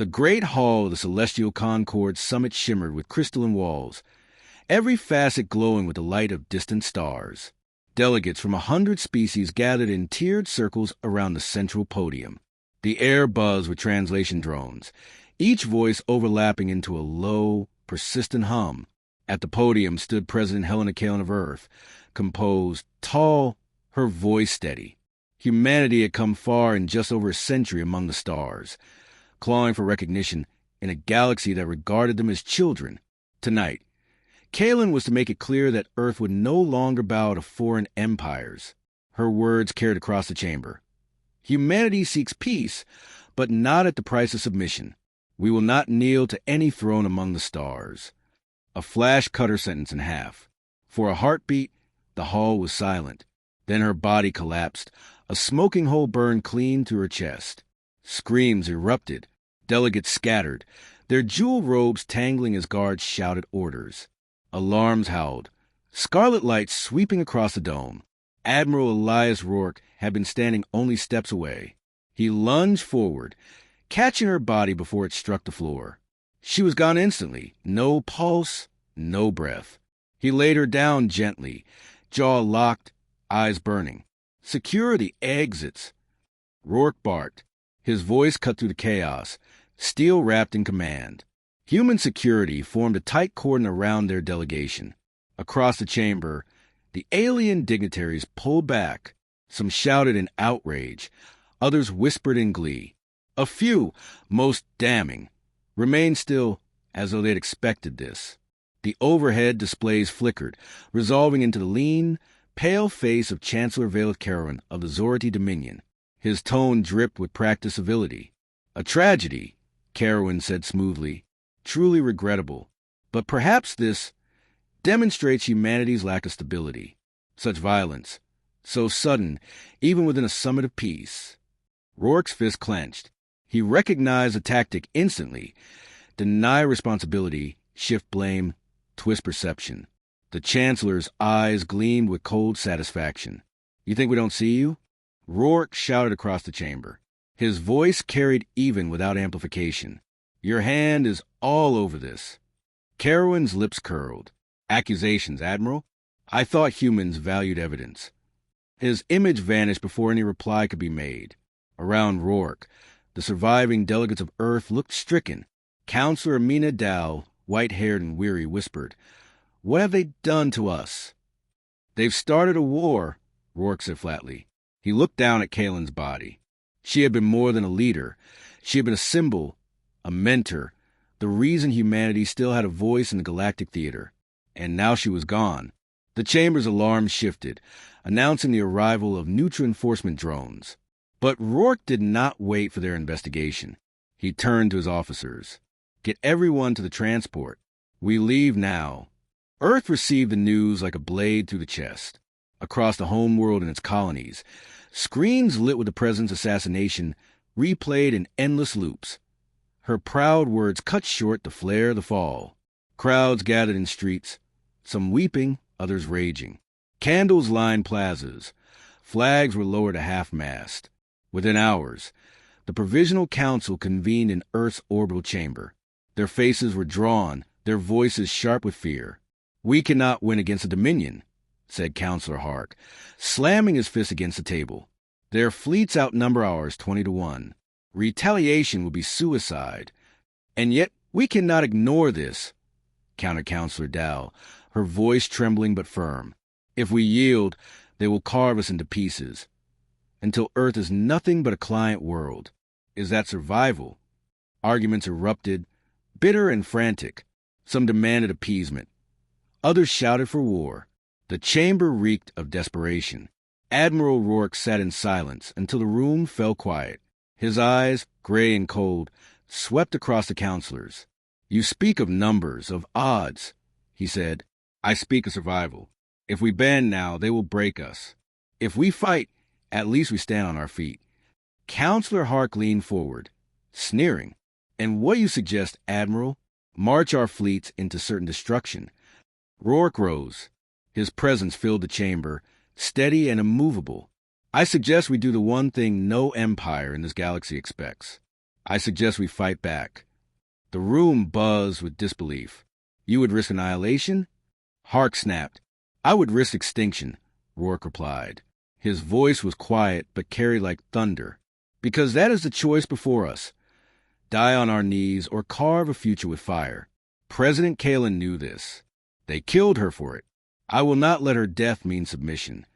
The great hall of the Celestial Concord summit shimmered with crystalline walls, every facet glowing with the light of distant stars. Delegates from 100 species gathered in tiered circles around the central podium. The air buzzed with translation drones, each voice overlapping into a low, persistent hum. At the podium stood President Helena Kalen of Earth, composed, tall, her voice steady. Humanity had come far in just over a century among the stars, clawing for recognition in a galaxy that regarded them as children. Tonight, Kalen was to make it clear that Earth would no longer bow to foreign empires. Her words carried across the chamber. Humanity seeks peace, but not at the price of submission. We will not kneel to any throne among the stars. A flash cut her sentence in half. For a heartbeat, the hall was silent. Then her body collapsed. A smoking hole burned clean through her chest. Screams erupted. Delegates scattered, their jewel robes tangling as guards shouted orders. Alarms howled, scarlet lights sweeping across the dome. Admiral Elias Rourke had been standing only steps away. He lunged forward, catching her body before it struck the floor. She was gone instantly, no pulse, no breath. He laid her down gently, jaw locked, eyes burning. Secure the exits. Rourke barked, his voice cut through the chaos, steel wrapped in command. Human security formed a tight cordon around their delegation. Across the chamber, the alien dignitaries pulled back. Some shouted in outrage, others whispered in glee. A few, most damning, remained still as though they'd expected this. The overhead displays flickered, resolving into the lean, pale face of Chancellor Valeth Carowin of the Zorati Dominion. His tone dripped with practiced civility. A tragedy, Carowin said smoothly, truly regrettable. But perhaps this demonstrates humanity's lack of stability. Such violence, so sudden, even within a summit of peace. Rourke's fist clenched. He recognized the tactic instantly. Deny responsibility, shift blame, twist perception. The Chancellor's eyes gleamed with cold satisfaction. You think we don't see you? Rourke shouted across the chamber. His voice carried even without amplification. Your hand is all over this. Carowin's lips curled. Accusations, Admiral? I thought humans valued evidence. His image vanished before any reply could be made. Around Rourke, the surviving delegates of Earth looked stricken. Counselor Amina Dow, white-haired and weary, whispered, "What have they done to us?" "They've started a war," Rourke said flatly. He looked down at Kalen's body. She had been more than a leader. She had been a symbol, a mentor, the reason humanity still had a voice in the galactic theater. And now she was gone. The chamber's alarm shifted, announcing the arrival of neutral enforcement drones. But Rourke did not wait for their investigation. He turned to his officers. Get everyone to the transport. We leave now. Earth received the news like a blade through the chest. Across the homeworld and its colonies, screens lit with the President's assassination replayed in endless loops. Her proud words cut short the flare of the fall. Crowds gathered in streets, some weeping, others raging. Candles lined plazas. Flags were lowered to half-mast. Within hours, the Provisional Council convened in Earth's orbital chamber. Their faces were drawn, their voices sharp with fear. "We cannot win against the Dominion," said Counselor Hark, slamming his fist against the table. "Their fleets outnumber ours 20-1. Retaliation will be suicide. And yet we cannot ignore this," countered Counselor Dow, her voice trembling but firm. "If we yield, they will carve us into pieces. Until Earth is nothing but a client world. Is that survival?" Arguments erupted, bitter and frantic. Some demanded appeasement. Others shouted for war. The chamber reeked of desperation. Admiral Rourke sat in silence until the room fell quiet. His eyes, gray and cold, swept across the counselors. "You speak of numbers, of odds," he said. "I speak of survival. If we bend now, they will break us. If we fight, at least we stand on our feet." Counselor Hark leaned forward, sneering. "And what you suggest, Admiral? March our fleets into certain destruction." Rourke rose. His presence filled the chamber, steady and immovable. "I suggest we do the one thing no empire in this galaxy expects. I suggest we fight back. The room buzzed with disbelief. You would risk annihilation? Hark snapped. I would risk extinction, Rourke replied. His voice was quiet but carried like thunder. Because that is the choice before us. Die on our knees or carve a future with fire. President Kalin knew this. They killed her for it. I will not let her death mean submission.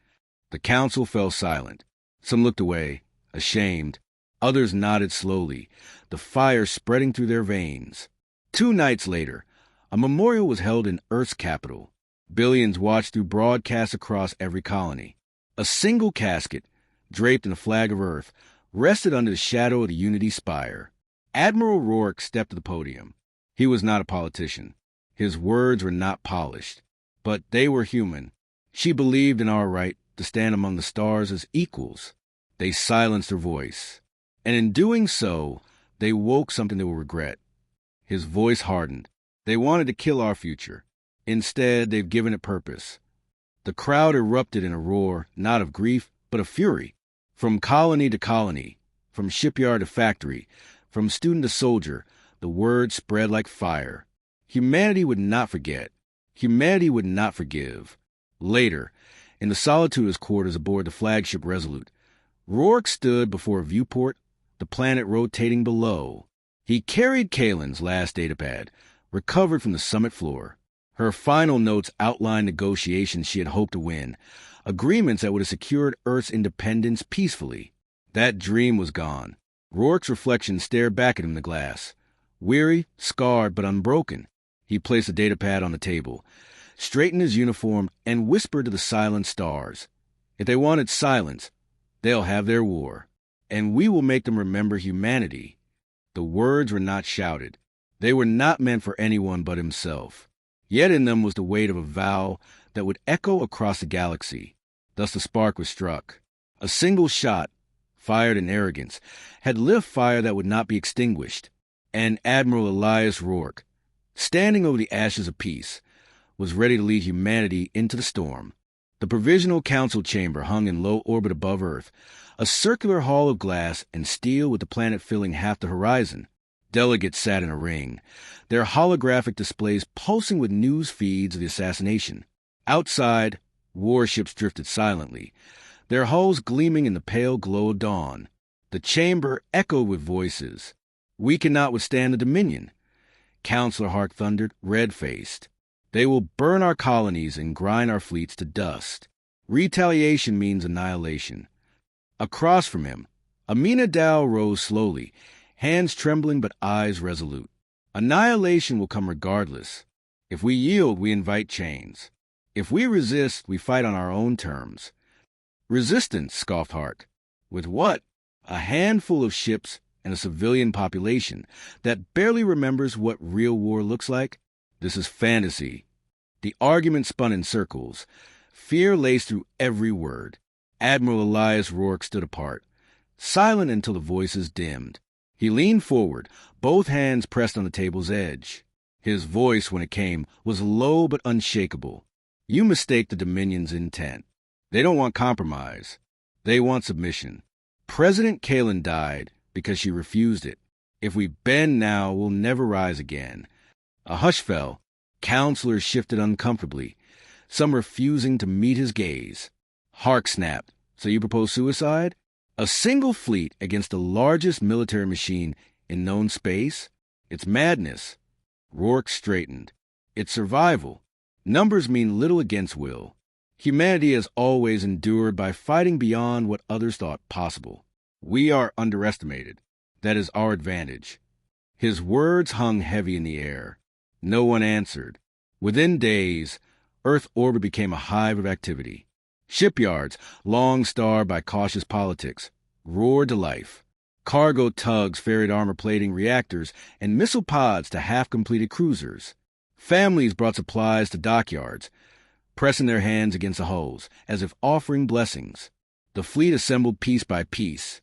The council fell silent. Some looked away, ashamed. Others nodded slowly, the fire spreading through their veins. 2 nights later, a memorial was held in Earth's capital. Billions watched through broadcasts across every colony. A single casket, draped in a flag of Earth, rested under the shadow of the Unity Spire. Admiral Rourke stepped to the podium. He was not a politician. His words were not polished, but they were human. She believed in our right to stand among the stars as equals. They silenced her voice. And in doing so, they woke something they will regret. His voice hardened. They wanted to kill our future. Instead, they've given it purpose. The crowd erupted in a roar, not of grief, but of fury. From colony to colony, from shipyard to factory, from student to soldier, the word spread like fire. Humanity would not forget. Humanity would not forgive. Later, in the solitude of his quarters aboard the flagship Resolute, Rourke stood before a viewport, the planet rotating below. He carried Kalen's last datapad, recovered from the summit floor. Her final notes outlined negotiations she had hoped to win, agreements that would have secured Earth's independence peacefully. That dream was gone. Rourke's reflection stared back at him in the glass. Weary, scarred, but unbroken, he placed the datapad on the table, straightened his uniform, and whispered to the silent stars. If they wanted silence, they'll have their war, and we will make them remember humanity. The words were not shouted. They were not meant for anyone but himself. Yet in them was the weight of a vow that would echo across the galaxy. Thus the spark was struck. A single shot, fired in arrogance, had lit fire that would not be extinguished. And Admiral Elias Rourke, standing over the ashes of peace, was ready to lead humanity into the storm. The Provisional Council chamber hung in low orbit above Earth, a circular hall of glass and steel with the planet filling half the horizon. Delegates sat in a ring, their holographic displays pulsing with news feeds of the assassination. Outside, warships drifted silently, their hulls gleaming in the pale glow of dawn. The chamber echoed with voices. We cannot withstand the Dominion. Counselor Hark thundered, red-faced. They will burn our colonies and grind our fleets to dust. Retaliation means annihilation. Across from him, Amina Dow rose slowly, hands trembling but eyes resolute. Annihilation will come regardless. If we yield, we invite chains. If we resist, we fight on our own terms. Resistance, scoffed Hark. With what? A handful of ships and a civilian population that barely remembers what real war looks like? This is fantasy. The argument spun in circles. Fear laced through every word. Admiral Elias Rourke stood apart, silent until the voices dimmed. He leaned forward, both hands pressed on the table's edge. His voice, when it came, was low but unshakable. You mistake the Dominion's intent. They don't want compromise. They want submission. President Kalin died because she refused it. If we bend now, we'll never rise again. A hush fell. Counselors shifted uncomfortably, some refusing to meet his gaze. Hark snapped. So you propose suicide? A single fleet against the largest military machine in known space? It's madness. Rourke straightened. It's survival. Numbers mean little against will. Humanity has always endured by fighting beyond what others thought possible. We are underestimated. That is our advantage. His words hung heavy in the air. No one answered. Within days, Earth orbit became a hive of activity. Shipyards, long starved by cautious politics, roared to life. Cargo tugs ferried armor-plating reactors and missile pods to half-completed cruisers. Families brought supplies to dockyards, pressing their hands against the hulls, as if offering blessings. The fleet assembled piece by piece.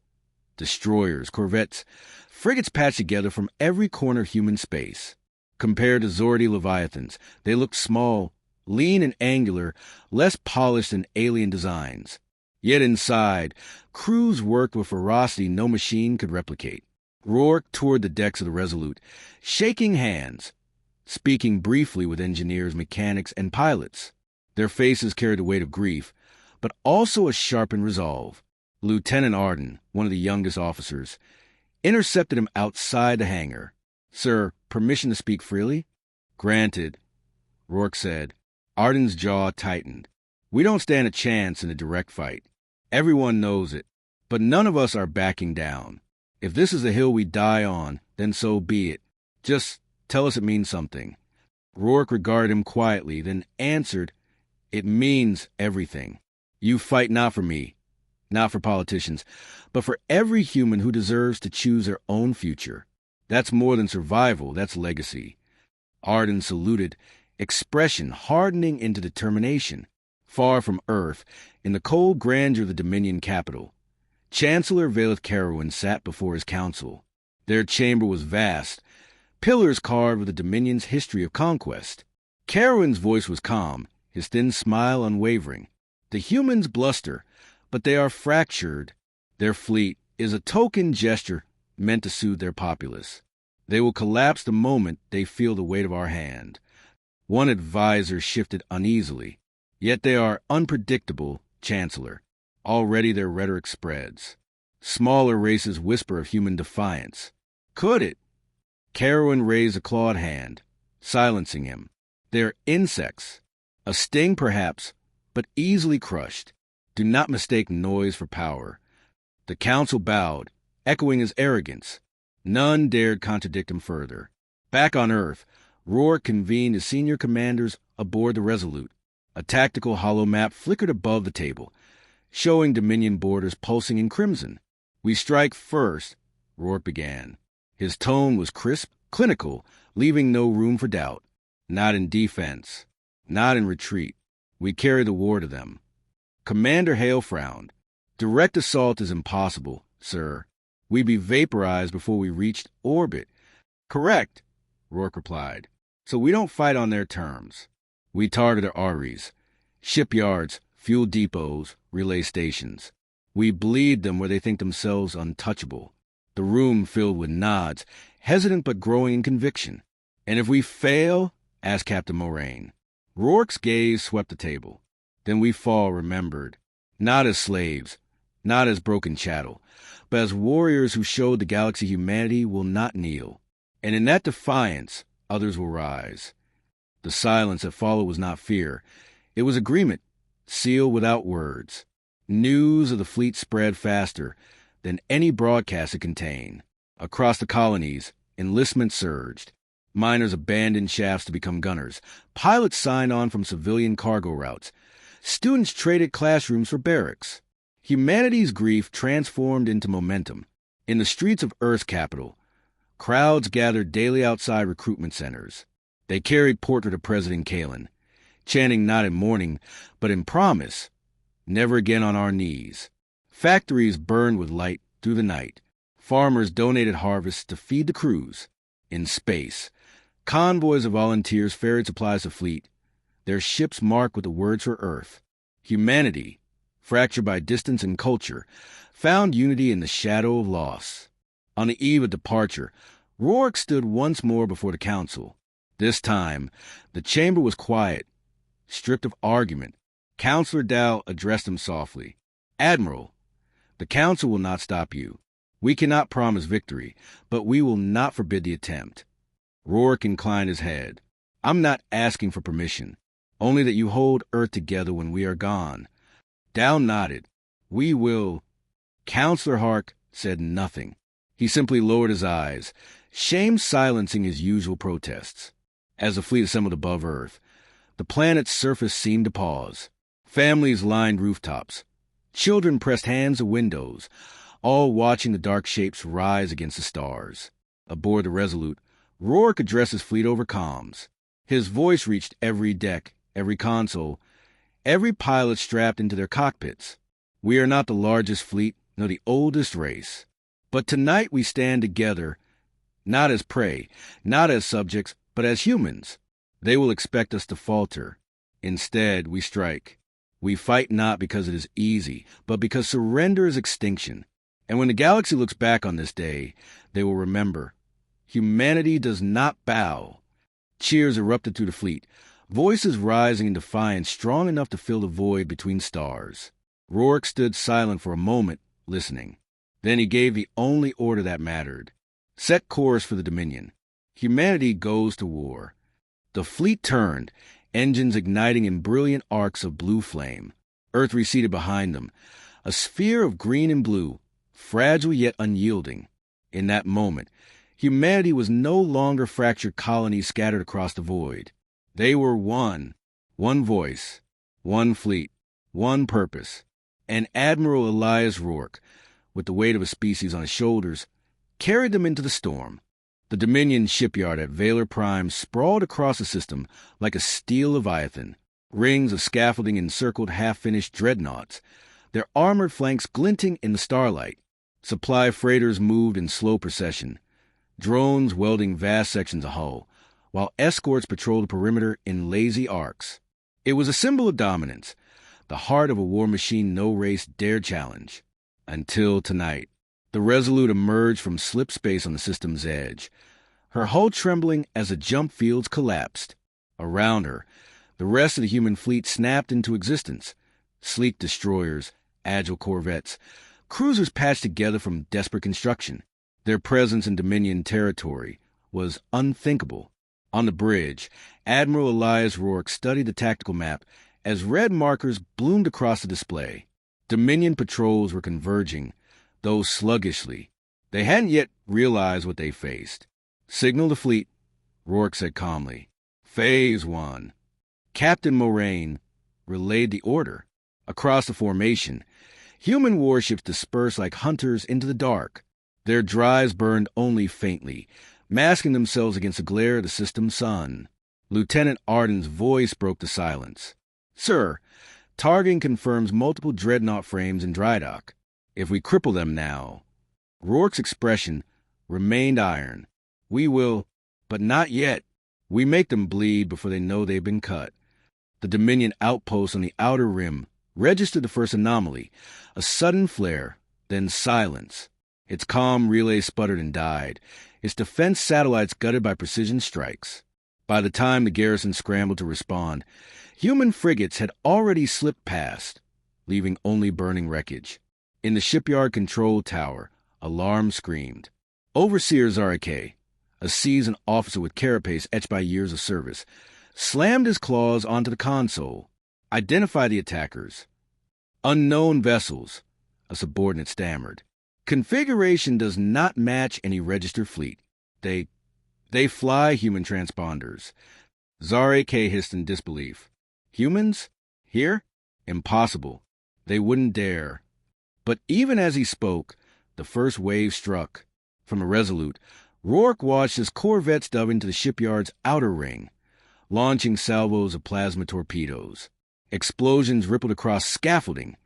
Destroyers, corvettes, frigates patched together from every corner of human space. Compared to Zordi Leviathans, they looked small, lean and angular, less polished than alien designs. Yet inside, crews worked with ferocity no machine could replicate. Rourke toured the decks of the Resolute, shaking hands, speaking briefly with engineers, mechanics, and pilots. Their faces carried the weight of grief, but also a sharpened resolve. Lieutenant Arden, one of the youngest officers, intercepted him outside the hangar. "Sir, permission to speak freely?" "Granted," Rourke said. Arden's jaw tightened. "We don't stand a chance in a direct fight. Everyone knows it, but none of us are backing down. If this is the hill we die on, then so be it. Just tell us it means something." Rourke regarded him quietly, then answered, "It means everything. You fight not for me, not for politicians, but for every human who deserves to choose their own future. That's more than survival, that's legacy." Arden saluted, expression hardening into determination. Far from Earth, in the cold grandeur of the Dominion capital, Chancellor Valeth Carowin sat before his council. Their chamber was vast, pillars carved with the Dominion's history of conquest. Carowin's voice was calm, his thin smile unwavering. "The humans bluster, but they are fractured. Their fleet is a token gesture meant to soothe their populace. They will collapse the moment they feel the weight of our hand." One advisor shifted uneasily. "Yet they are unpredictable, Chancellor. Already their rhetoric spreads. Smaller races whisper of human defiance." "Could it?" Carowin raised a clawed hand, silencing him. "They're insects. A sting, perhaps, but easily crushed. Do not mistake noise for power." The council bowed, echoing his arrogance. None dared contradict him further. Back on Earth, Rourke convened his senior commanders aboard the Resolute. A tactical holomap flickered above the table, showing Dominion borders pulsing in crimson. "We strike first," Rourke began. His tone was crisp, clinical, leaving no room for doubt. "Not in defense, not in retreat. We carry the war to them." Commander Hale frowned. "Direct assault is impossible, sir. We'd be vaporized before we reached orbit." "Correct," Rourke replied. "So we don't fight on their terms. We target their arteries, shipyards, fuel depots, relay stations. We bleed them where they think themselves untouchable." The room filled with nods, hesitant but growing in conviction. "And if we fail?" asked Captain Moraine. Rourke's gaze swept the table. "Then we fall remembered, not as slaves, not as broken chattel, but as warriors who showed the galaxy humanity will not kneel. And in that defiance, others will rise." The silence that followed was not fear. It was agreement, sealed without words. News of the fleet spread faster than any broadcast could contain. Across the colonies, enlistment surged. Miners abandoned shafts to become gunners. Pilots signed on from civilian cargo routes. Students traded classrooms for barracks. Humanity's grief transformed into momentum. In the streets of Earth's capital, crowds gathered daily outside recruitment centers. They carried portrait of President Kalin, chanting not in mourning, but in promise, "Never again on our knees." Factories burned with light through the night. Farmers donated harvests to feed the crews. In space, convoys of volunteers ferried supplies to fleet, their ships marked with the words for Earth. Humanity, fractured by distance and culture, found unity in the shadow of loss. On the eve of departure, Rourke stood once more before the council. This time, the chamber was quiet, stripped of argument. Counselor Dow addressed him softly. "Admiral, the council will not stop you. We cannot promise victory, but we will not forbid the attempt." Rourke inclined his head. "I'm not asking for permission, only that you hold Earth together when we are gone." Dow nodded. "We will." Counselor Hark said nothing. He simply lowered his eyes, shame silencing his usual protests. As the fleet assembled above Earth, the planet's surface seemed to pause. Families lined rooftops. Children pressed hands to windows, all watching the dark shapes rise against the stars. Aboard the Resolute, Rourke addressed his fleet over comms. His voice reached every deck, every console, every pilot strapped into their cockpits. "We are not the largest fleet, nor the oldest race. But tonight we stand together, not as prey, not as subjects, but as humans. They will expect us to falter. Instead, we strike. We fight not because it is easy, but because surrender is extinction. And when the galaxy looks back on this day, they will remember, humanity does not bow. Cheers erupted through the fleet, voices rising in defiance strong enough to fill the void between stars. Rourke stood silent for a moment, listening. Then he gave the only order that mattered. Set course for the Dominion. Humanity goes to war. The fleet turned, engines igniting in brilliant arcs of blue flame. Earth receded behind them, a sphere of green and blue, fragile yet unyielding. In that moment, humanity was no longer fractured colonies scattered across the void. They were one voice, one fleet, one purpose. And Admiral Elias Rourke, with the weight of a species on his shoulders, carried them into the storm. The Dominion shipyard at Valor Prime sprawled across the system like a steel leviathan. Rings of scaffolding encircled half-finished dreadnoughts, their armored flanks glinting in the starlight. Supply freighters moved in slow procession, drones welding vast sections of hull, while escorts patrolled the perimeter in lazy arcs. It was a symbol of dominance, the heart of a war machine no race dared challenge. Until tonight, the Resolute emerged from slip space on the system's edge, her hull trembling as the jump fields collapsed. Around her, the rest of the human fleet snapped into existence. Sleek destroyers, agile corvettes, cruisers patched together from desperate construction. Their presence in Dominion territory was unthinkable. On the bridge, Admiral Elias Rourke studied the tactical map as red markers bloomed across the display. Dominion patrols were converging, though sluggishly. They hadn't yet realized what they faced. "Signal the fleet," Rourke said calmly. "Phase 1. Captain Mourning relayed the order. Across the formation, human warships dispersed like hunters into the dark. Their drives burned only faintly, masking themselves against the glare of the system's sun. Lieutenant Arden's voice broke the silence. "Sir, targeting confirms multiple dreadnought frames in dry dock. If we cripple them now..." Rourke's expression remained iron. "We will, but not yet. We make them bleed before they know they've been cut." The Dominion outpost on the outer rim registered the first anomaly, a sudden flare, then silence. Its comm relay sputtered and died, its defense satellites gutted by precision strikes. By the time the garrison scrambled to respond, human frigates had already slipped past, leaving only burning wreckage. In the shipyard control tower, alarm screamed. Overseer Zarike, a seasoned officer with carapace etched by years of service, slammed his claws onto the console. "Identify the attackers." "Unknown vessels," a subordinate stammered. "Configuration does not match any registered fleet. They fly human transponders." Zarike hissed in disbelief. "Humans? Here? Impossible. They wouldn't dare." But even as he spoke, the first wave struck. From the Resolute, Rourke watched as corvettes dove into the shipyard's outer ring, launching salvos of plasma torpedoes. Explosions rippled across scaffolding,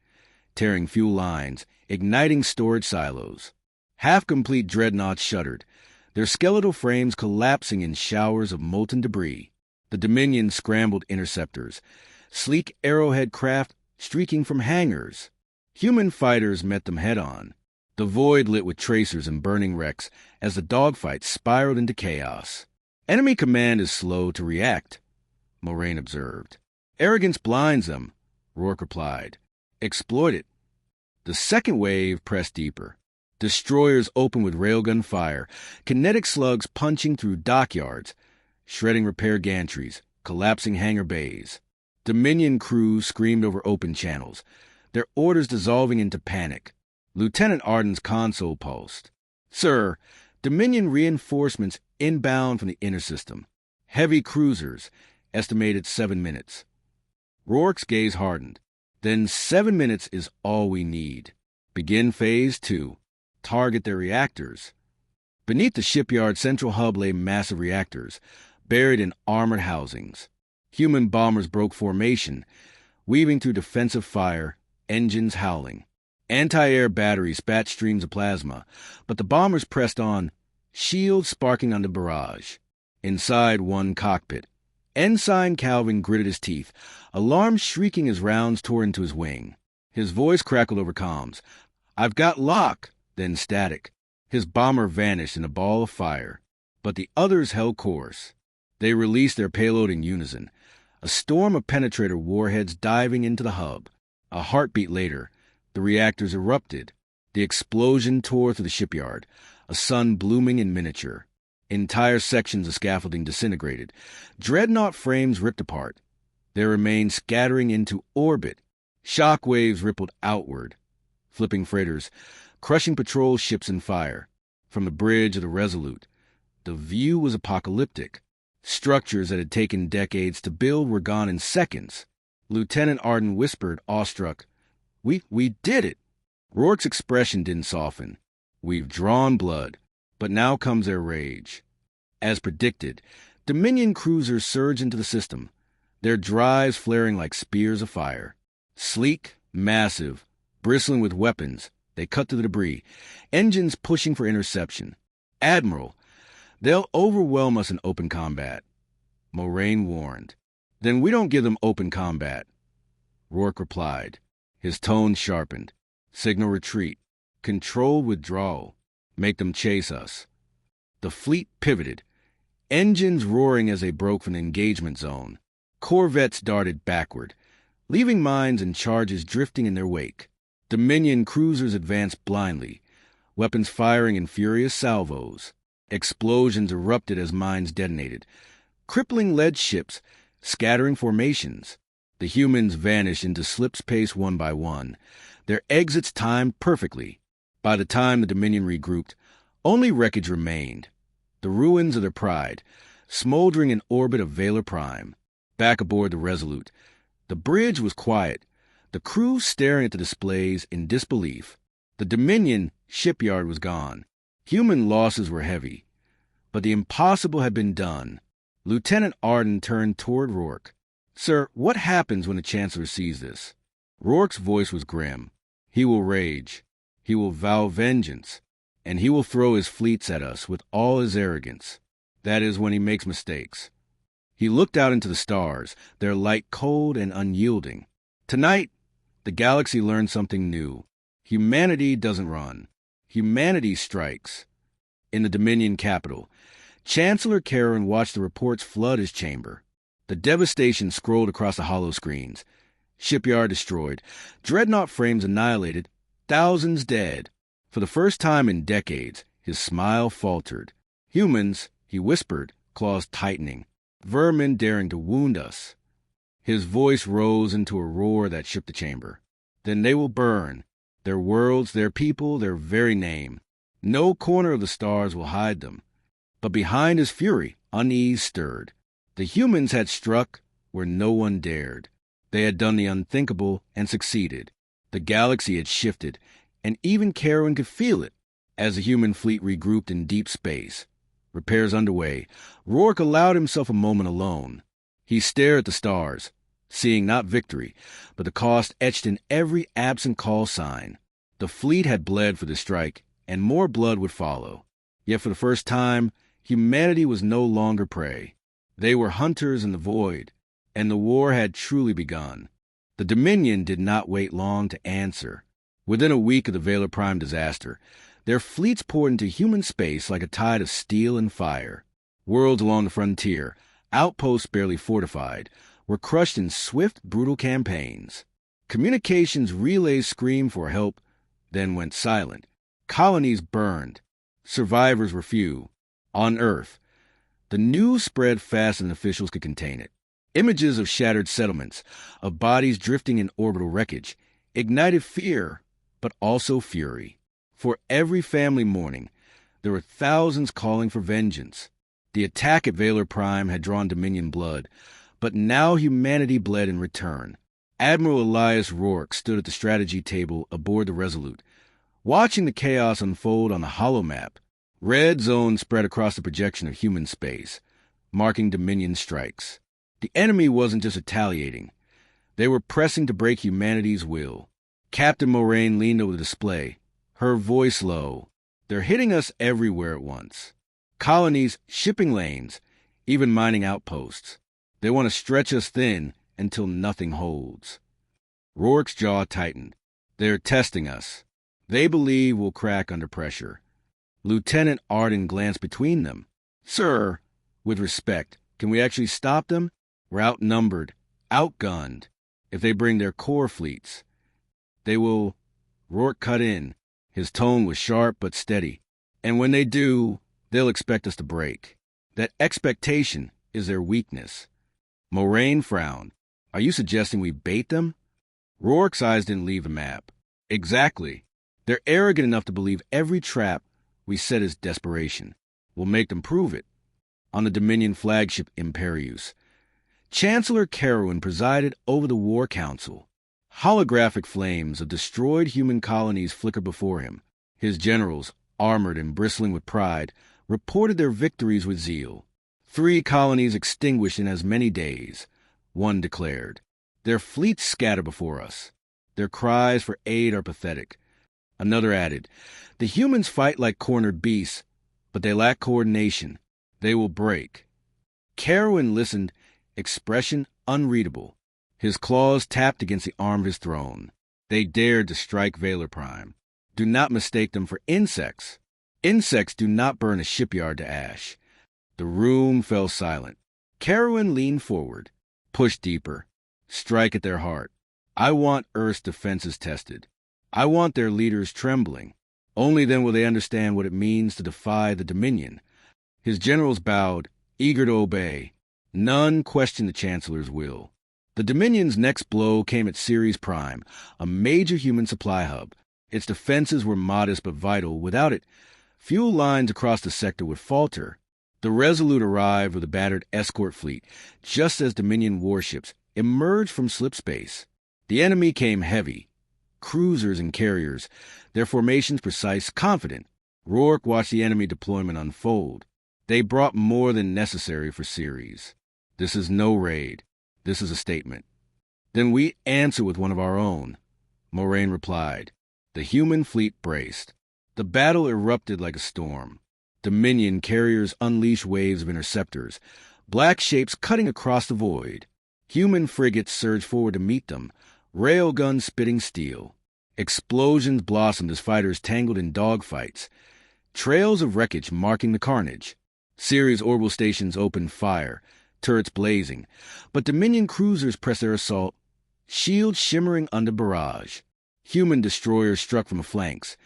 tearing fuel lines, igniting storage silos. Half-complete dreadnoughts shuddered, their skeletal frames collapsing in showers of molten debris. The Dominion scrambled interceptors, sleek arrowhead craft streaking from hangars. Human fighters met them head-on. The void lit with tracers and burning wrecks as the dogfight spiraled into chaos. "Enemy command is slow to react," Mourning observed. "Arrogance blinds them," Rourke replied. "Exploit it." The second wave pressed deeper. Destroyers opened with railgun fire, kinetic slugs punching through dockyards, shredding repair gantries, collapsing hangar bays. Dominion crews screamed over open channels, their orders dissolving into panic. Lieutenant Arden's console pulsed. "Sir, Dominion reinforcements inbound from the inner system. Heavy cruisers, estimated 7 minutes." Rourke's gaze hardened. "Then 7 minutes is all we need. Begin Phase 2. Target their reactors." Beneath the shipyard central hub lay massive reactors, buried in armored housings. Human bombers broke formation, weaving through defensive fire, engines howling. Anti-air batteries spat streams of plasma, but the bombers pressed on, shields sparking on the barrage. Inside one cockpit, Ensign Calvin gritted his teeth, alarm shrieking as rounds tore into his wing. His voice crackled over comms. "I've got lock. then static. His bomber vanished in a ball of fire, but the others held course. They released their payload in unison, a storm of penetrator warheads diving into the hub. A heartbeat later, the reactors erupted. The explosion tore through the shipyard, a sun blooming in miniature. Entire sections of scaffolding disintegrated. Dreadnought frames ripped apart, their remains scattering into orbit. Shock waves rippled outward, flipping freighters, crushing patrol ships in fire. From the bridge of the Resolute, the view was apocalyptic. Structures that had taken decades to build were gone in seconds. Lieutenant Arden whispered, awestruck, We did it!" Rourke's expression didn't soften. "We've drawn blood, but now comes their rage." As predicted, Dominion cruisers surged into the system, their drives flaring like spears of fire. Sleek, massive, bristling with weapons, they cut through the debris, engines pushing for interception. "Admiral, they'll overwhelm us in open combat," Moraine warned. "Then we don't give them open combat," Rourke replied. His tone sharpened. "Signal retreat. Controlled withdrawal. Make them chase us." The fleet pivoted, engines roaring as they broke from the engagement zone. Corvettes darted backward, leaving mines and charges drifting in their wake. Dominion cruisers advanced blindly, weapons firing in furious salvos. Explosions erupted as mines detonated, crippling lead ships, scattering formations. The humans vanished into slip space one by one, their exits timed perfectly. By the time the Dominion regrouped, only wreckage remained, the ruins of their pride, smoldering in orbit of Valor Prime. Back aboard the Resolute, the bridge was quiet, the crew staring at the displays in disbelief. The Dominion shipyard was gone. Human losses were heavy, but the impossible had been done. Lieutenant Arden turned toward Rourke. "Sir, what happens when the Chancellor sees this?" Rourke's voice was grim. "He will rage. He will vow vengeance. And he will throw his fleets at us with all his arrogance. That is when he makes mistakes." He looked out into the stars, their light cold and unyielding. Tonight, the galaxy learned something new. Humanity doesn't run. Humanity strikes. In the Dominion capital, Chancellor Karen watched the reports flood his chamber. The devastation scrolled across the hollow screens. Shipyard destroyed, dreadnought frames annihilated, thousands dead. For the first time in decades, his smile faltered. "Humans," he whispered, claws tightening. "Vermin daring to wound us." His voice rose into a roar that shook the chamber. "Then they will burn. Their worlds, their people, their very name. No corner of the stars will hide them." But behind his fury, unease stirred. The humans had struck where no one dared. They had done the unthinkable and succeeded. The galaxy had shifted, and even Carwin could feel it. As the human fleet regrouped in deep space, repairs underway, Rourke allowed himself a moment alone. He stared at the stars, seeing not victory, but the cost etched in every absent call sign. The fleet had bled for the strike, and more blood would follow. Yet for the first time, humanity was no longer prey. They were hunters in the void, and the war had truly begun. The Dominion did not wait long to answer. Within a week of the Valor Prime disaster, their fleets poured into human space like a tide of steel and fire. Worlds along the frontier, outposts barely fortified, were crushed in swift, brutal campaigns. Communications relays screamed for help, then went silent. Colonies burned. Survivors were few. On Earth, the news spread faster than officials could contain it. Images of shattered settlements, of bodies drifting in orbital wreckage, ignited fear, but also fury. For every family mourning, there were thousands calling for vengeance. The attack at Valor Prime had drawn Dominion blood, but now humanity bled in return. Admiral Elias Rourke stood at the strategy table aboard the Resolute, watching the chaos unfold on the holomap. Red zones spread across the projection of human space, marking Dominion strikes. The enemy wasn't just retaliating. They were pressing to break humanity's will. Captain Moraine leaned over the display, her voice low. "They're hitting us everywhere at once. Colonies, shipping lanes, even mining outposts. They want to stretch us thin until nothing holds." Rourke's jaw tightened. "They're testing us." They believe we'll crack under pressure. Lieutenant Arden glanced between them. Sir, with respect, can we actually stop them? We're outnumbered, outgunned. If they bring their core fleets, they will... Rourke cut in. His tone was sharp but steady. And when they do, they'll expect us to break. That expectation is their weakness. Moraine frowned. Are you suggesting we bait them? Rourke's eyes didn't leave the map. Exactly. They're arrogant enough to believe every trap we set is desperation. We'll make them prove it. On the Dominion flagship Imperius, Chancellor Carowin presided over the War Council. Holographic flames of destroyed human colonies flickered before him. His generals, armored and bristling with pride, reported their victories with zeal. 3 colonies extinguished in as many days, one declared. Their fleets scatter before us. Their cries for aid are pathetic. Another added, the humans fight like cornered beasts, but they lack coordination. They will break. Carowin listened, expression unreadable. His claws tapped against the arm of his throne. They dared to strike Valor Prime. Do not mistake them for insects. Insects do not burn a shipyard to ash. The room fell silent. Carowin leaned forward. Push deeper. Strike at their heart. I want Earth's defenses tested. I want their leaders trembling. Only then will they understand what it means to defy the Dominion. His generals bowed, eager to obey. None questioned the Chancellor's will. The Dominion's next blow came at Ceres Prime, a major human supply hub. Its defenses were modest but vital. Without it, fuel lines across the sector would falter. The Resolute arrived with a battered escort fleet, just as Dominion warships emerged from slipspace. The enemy came heavy, cruisers and carriers, their formations precise, confident. Rourke watched the enemy deployment unfold. They brought more than necessary for Ceres. This is no raid. This is a statement. Then we answer with one of our own. Moraine replied. The human fleet braced. The battle erupted like a storm. Dominion carriers unleashed waves of interceptors, black shapes cutting across the void. Human frigates surged forward to meet them, railguns spitting steel. Explosions blossomed as fighters tangled in dogfights, trails of wreckage marking the carnage. Ceres orbital stations opened fire, turrets blazing, but Dominion cruisers pressed their assault, shields shimmering under barrage. Human destroyers struck from the flanks,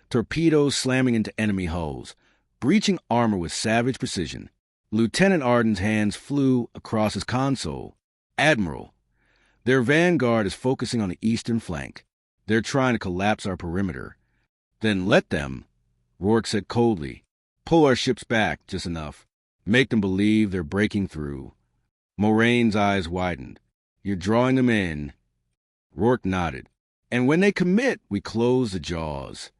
torpedoes slamming into enemy hulls, breaching armor with savage precision. Lieutenant Arden's hands flew across his console. Admiral, their vanguard is focusing on the eastern flank. They're trying to collapse our perimeter. Then let them, Rourke said coldly, pull our ships back just enough. Make them believe they're breaking through. Moraine's eyes widened. You're drawing them in. Rourke nodded. And when they commit, we close the jaws.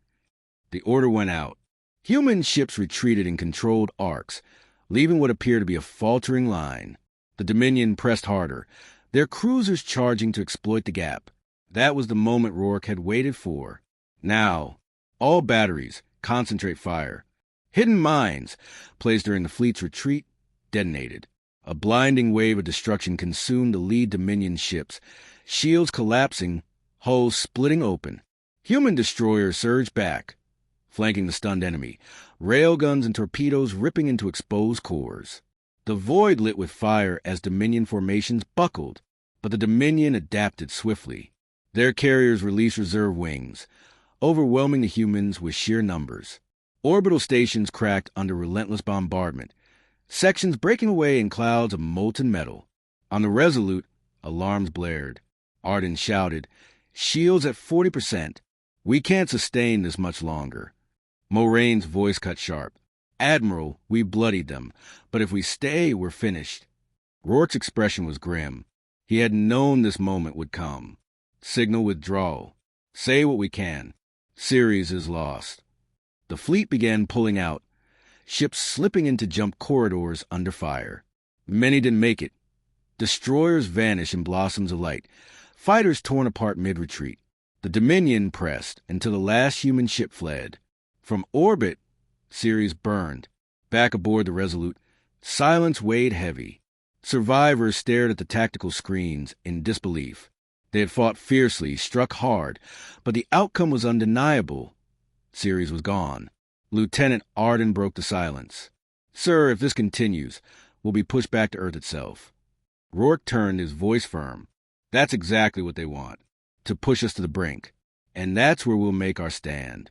The order went out. Human ships retreated in controlled arcs, leaving what appeared to be a faltering line. The Dominion pressed harder, their cruisers charging to exploit the gap. That was the moment Rourke had waited for. Now, all batteries, concentrate fire. Hidden mines, placed during the fleet's retreat, detonated. A blinding wave of destruction consumed the lead Dominion ships, shields collapsing, hulls splitting open. Human destroyers surged back, flanking the stunned enemy, railguns and torpedoes ripping into exposed cores. The void lit with fire as Dominion formations buckled, but the Dominion adapted swiftly. Their carriers released reserve wings, overwhelming the humans with sheer numbers. Orbital stations cracked under relentless bombardment, sections breaking away in clouds of molten metal. On the Resolute, alarms blared. Arden shouted, shields at 40%. We can't sustain this much longer. Moraine's voice cut sharp. Admiral, we bloodied them, but if we stay, we're finished. Rourke's expression was grim. He had known this moment would come. Signal withdrawal. Say what we can. Ceres is lost. The fleet began pulling out, ships slipping into jump corridors under fire. Many didn't make it. Destroyers vanished in blossoms of light, fighters torn apart mid-retreat. The Dominion pressed until the last human ship fled. From orbit, Ceres burned. Back aboard the Resolute, silence weighed heavy. Survivors stared at the tactical screens in disbelief. They had fought fiercely, struck hard, but the outcome was undeniable. Ceres was gone. Lieutenant Arden broke the silence. "Sir, if this continues, we'll be pushed back to Earth itself." Rourke turned, his voice firm. "That's exactly what they want, to push us to the brink. And that's where we'll make our stand."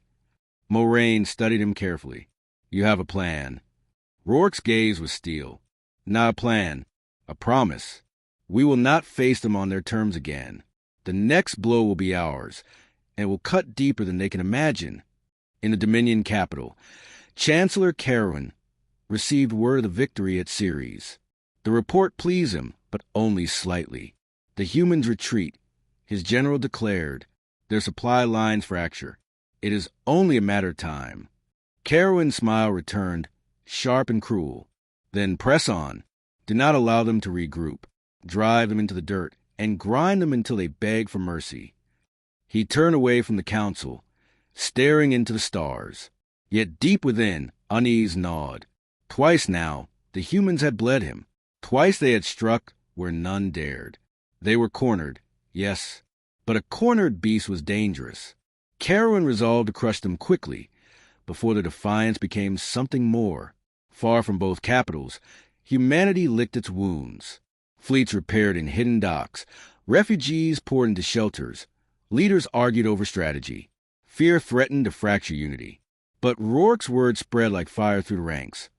Moraine studied him carefully. "You have a plan." Rourke's gaze was steel. "Not a plan, a promise. We will not face them on their terms again. The next blow will be ours, and it will cut deeper than they can imagine." In the Dominion capital, Chancellor Carowin received word of the victory at Ceres. The report pleased him, but only slightly. The humans retreat. His general declared, "Their supply lines fracture. It is only a matter of time." Carowin's smile returned, sharp and cruel. "Then press on. Do not allow them to regroup. Drive them into the dirt and grind them until they beg for mercy." He turned away from the council, staring into the stars. Yet deep within, unease gnawed. Twice now, the humans had bled him. Twice they had struck where none dared. They were cornered, yes, but a cornered beast was dangerous. Carowin resolved to crush them quickly, before the defiance became something more. Far from both capitals, humanity licked its wounds. Fleets repaired in hidden docks. Refugees poured into shelters. Leaders argued over strategy. Fear threatened to fracture unity. But Rourke's words spread like fire through the ranks.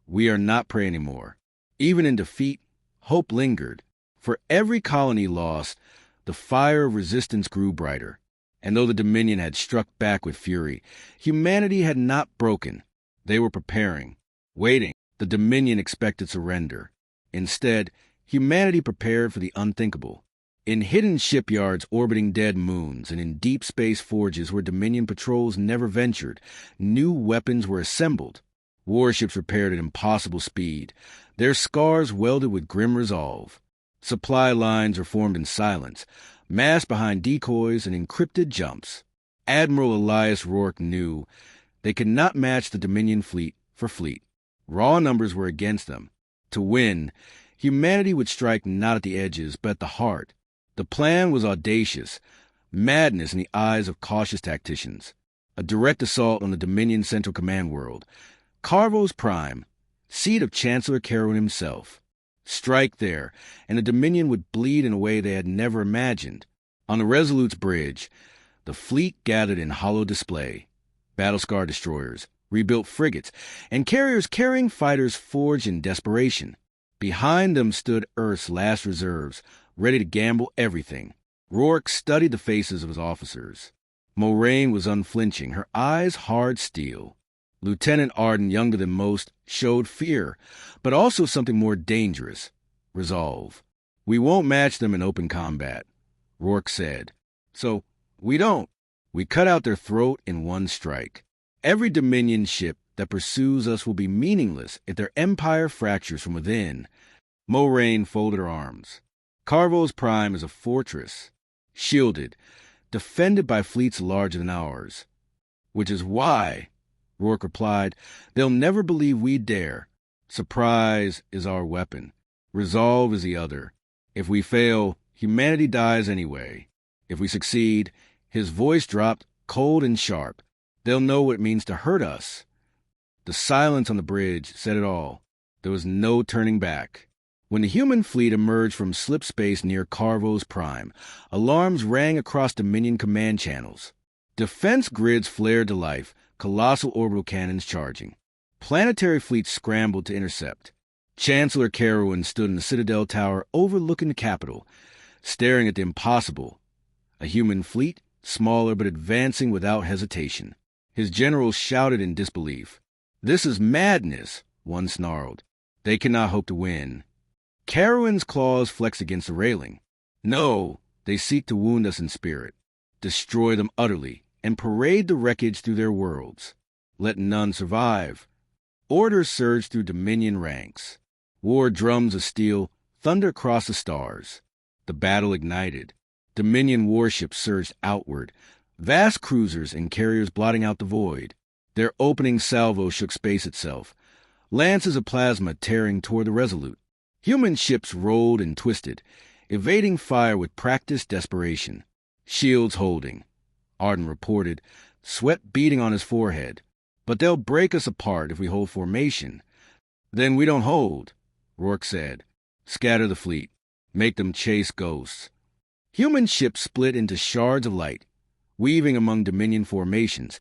"We are not prey anymore." Even in defeat, hope lingered. For every colony lost, the fire of resistance grew brighter. And though the Dominion had struck back with fury, humanity had not broken. They were preparing, waiting. The Dominion expected surrender. Instead, humanity prepared for the unthinkable. In hidden shipyards orbiting dead moons and in deep space forges where Dominion patrols never ventured, new weapons were assembled. Warships repaired at impossible speed, their scars welded with grim resolve. Supply lines were formed in silence, masked behind decoys and encrypted jumps. Admiral Elias Rourke knew they could not match the Dominion fleet for fleet. Raw numbers were against them. To win, humanity would strike not at the edges, but at the heart. The plan was audacious, madness in the eyes of cautious tacticians. A direct assault on the Dominion Central Command world. Carvos Prime, seat of Chancellor Carowin himself. Strike there, and the Dominion would bleed in a way they had never imagined. On the Resolute's bridge, the fleet gathered in hollow display. Battle-scarred destroyers, rebuilt frigates, and carriers carrying fighters forged in desperation. Behind them stood Earth's last reserves, ready to gamble everything. Rourke studied the faces of his officers. Moraine was unflinching, her eyes hard steel. Lieutenant Arden, younger than most, showed fear, but also something more dangerous, resolve. "We won't match them in open combat," Rourke said. "So, we don't. We cut out their throat in one strike. Every Dominion ship that pursues us will be meaningless if their empire fractures from within." Moraine folded her arms. "Carvos Prime is a fortress, shielded, defended by fleets larger than ours. Which is why," Rourke replied, "they'll never believe we dare. Surprise is our weapon. Resolve is the other. If we fail, humanity dies anyway. If we succeed," his voice dropped, cold and sharp, "they'll know what it means to hurt us." The silence on the bridge said it all. There was no turning back. When the human fleet emerged from slip space near Carvos Prime, alarms rang across Dominion command channels. Defense grids flared to life, colossal orbital cannons charging. Planetary fleets scrambled to intercept. Chancellor Carowin stood in the Citadel Tower overlooking the capital, staring at the impossible. A human fleet, smaller but advancing without hesitation. His generals shouted in disbelief. "This is madness," one snarled. "They cannot hope to win." Carowin's claws flexed against the railing. "No, they seek to wound us in spirit, destroy them utterly, and parade the wreckage through their worlds. Let none survive." Orders surged through Dominion ranks. War drums of steel thunder across the stars. The battle ignited. Dominion warships surged outward, vast cruisers and carriers blotting out the void. Their opening salvo shook space itself, lances of plasma tearing toward the Resolute. Human ships rolled and twisted, evading fire with practiced desperation. Shields holding, Arden reported, sweat beading on his forehead. But they'll break us apart if we hold formation. Then we don't hold, Rourke said. Scatter the fleet. Make them chase ghosts. Human ships split into shards of light, weaving among Dominion formations,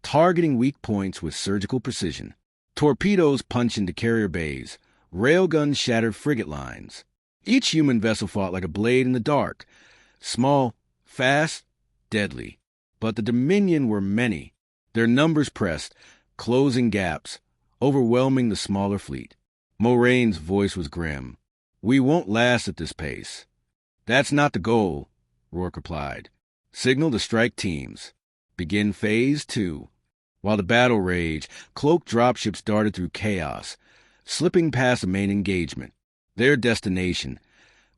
targeting weak points with surgical precision. Torpedoes punched into carrier bays. Railguns shattered frigate lines. Each human vessel fought like a blade in the dark. Small, fast, deadly. But the Dominion were many. Their numbers pressed, closing gaps, overwhelming the smaller fleet. Moraine's voice was grim. We won't last at this pace. That's not the goal, Rourke replied. Signal the strike teams. Begin Phase 2. While the battle raged, cloaked dropships darted through chaos, slipping past the main engagement. Their destination,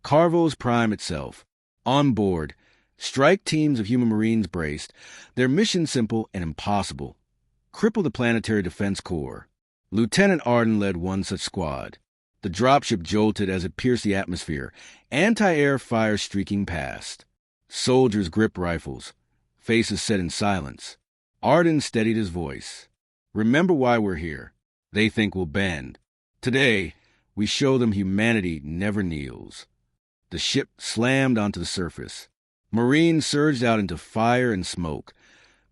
Carvo's Prime itself. On board, strike teams of human marines braced, their mission simple and impossible. Cripple the Planetary Defense Corps. Lieutenant Arden led one such squad. The dropship jolted as it pierced the atmosphere, anti-air fire streaking past. Soldiers gripped rifles, faces set in silence. Arden steadied his voice. Remember why we're here. They think we'll bend. Today, we show them humanity never kneels. The ship slammed onto the surface. Marines surged out into fire and smoke,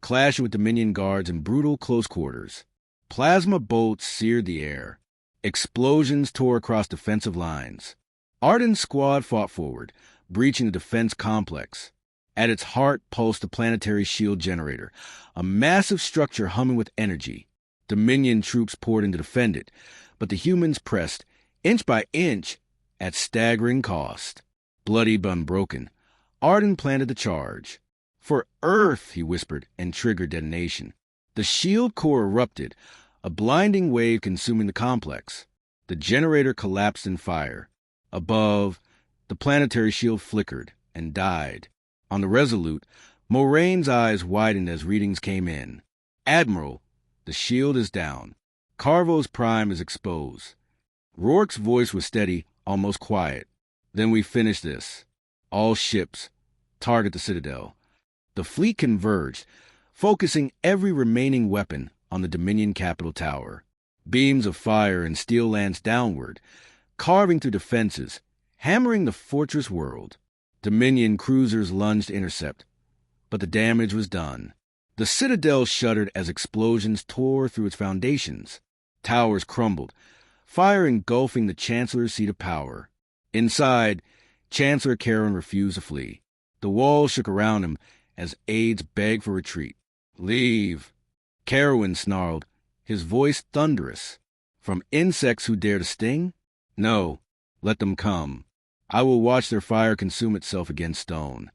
clashing with Dominion guards in brutal close quarters. Plasma bolts seared the air. Explosions tore across defensive lines. Arden's squad fought forward, breaching the defense complex. At its heart pulsed the planetary shield generator, a massive structure humming with energy. Dominion troops poured in to defend it, but the humans pressed, inch by inch, at staggering cost. Bloody but unbroken, Arden planted the charge. For Earth, he whispered, and triggered detonation. The shield core erupted, a blinding wave consuming the complex. The generator collapsed in fire. Above, the planetary shield flickered and died. On the Resolute, Moraine's eyes widened as readings came in. Admiral, the shield is down. Carvo's Prime is exposed. Rourke's voice was steady, almost quiet. Then we finish this. All ships, target the Citadel. The fleet converged, focusing every remaining weapon on the Dominion Capital Tower. Beams of fire and steel lanced downward, carving through defenses, hammering the fortress world. Dominion cruisers lunged to intercept, but the damage was done. The Citadel shuddered as explosions tore through its foundations. Towers crumbled, fire engulfing the Chancellor's seat of power. Inside, Chancellor Caron refused to flee. The walls shook around him as aides begged for retreat. Leave, Carowin snarled, his voice thunderous. From insects who dare to sting? No, let them come. I will watch their fire consume itself against stone.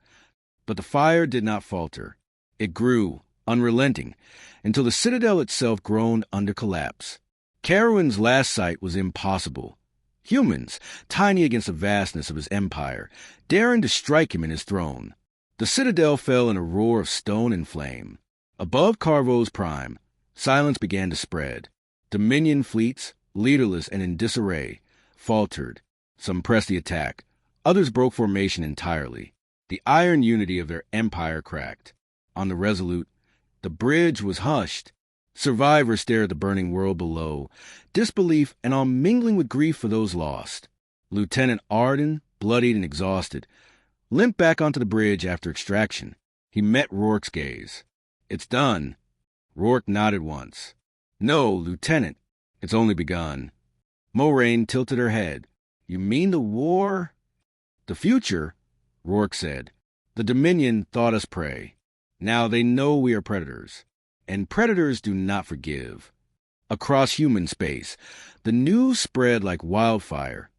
But the fire did not falter. It grew, unrelenting, until the Citadel itself groaned under collapse. Carowin's last sight was impossible. Humans, tiny against the vastness of his empire, daring to strike him in his throne. The Citadel fell in a roar of stone and flame. Above Carvo's Prime, silence began to spread. Dominion fleets, leaderless and in disarray, faltered. Some pressed the attack. Others broke formation entirely. The iron unity of their empire cracked. On the Resolute, the bridge was hushed. Survivors stared at the burning world below, disbelief and all mingling with grief for those lost. Lieutenant Arden, bloodied and exhausted, limped back onto the bridge after extraction. He met Rourke's gaze. It's done. Rourke nodded once. No, Lieutenant, it's only begun. Moraine tilted her head. You mean the war? The future, Rourke said. The Dominion thought us prey. Now they know we are predators. And predators do not forgive. Across human space, the news spread like wildfire.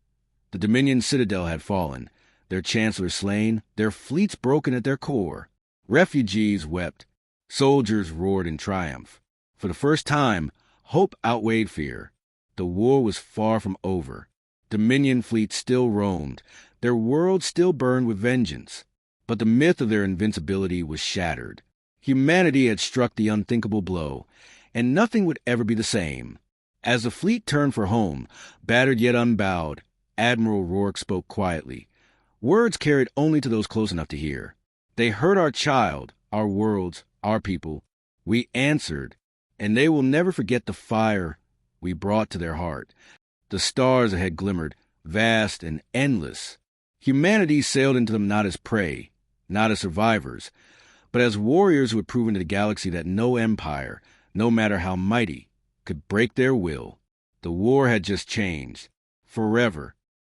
The Dominion Citadel had fallen, their chancellor slain, their fleets broken at their core. Refugees wept. Soldiers roared in triumph. For the first time, hope outweighed fear. The war was far from over. Dominion fleets still roamed. Their world still burned with vengeance. But the myth of their invincibility was shattered. Humanity had struck the unthinkable blow, and nothing would ever be the same. As the fleet turned for home, battered yet unbowed, Admiral Rourke spoke quietly. Words carried only to those close enough to hear. They heard our child, our worlds, our people. We answered, and they will never forget the fire we brought to their heart. The stars that had glimmered, vast and endless. Humanity sailed into them not as prey, not as survivors, but as warriors who had proven to the galaxy that no empire, no matter how mighty, could break their will. The war had just changed. Forever.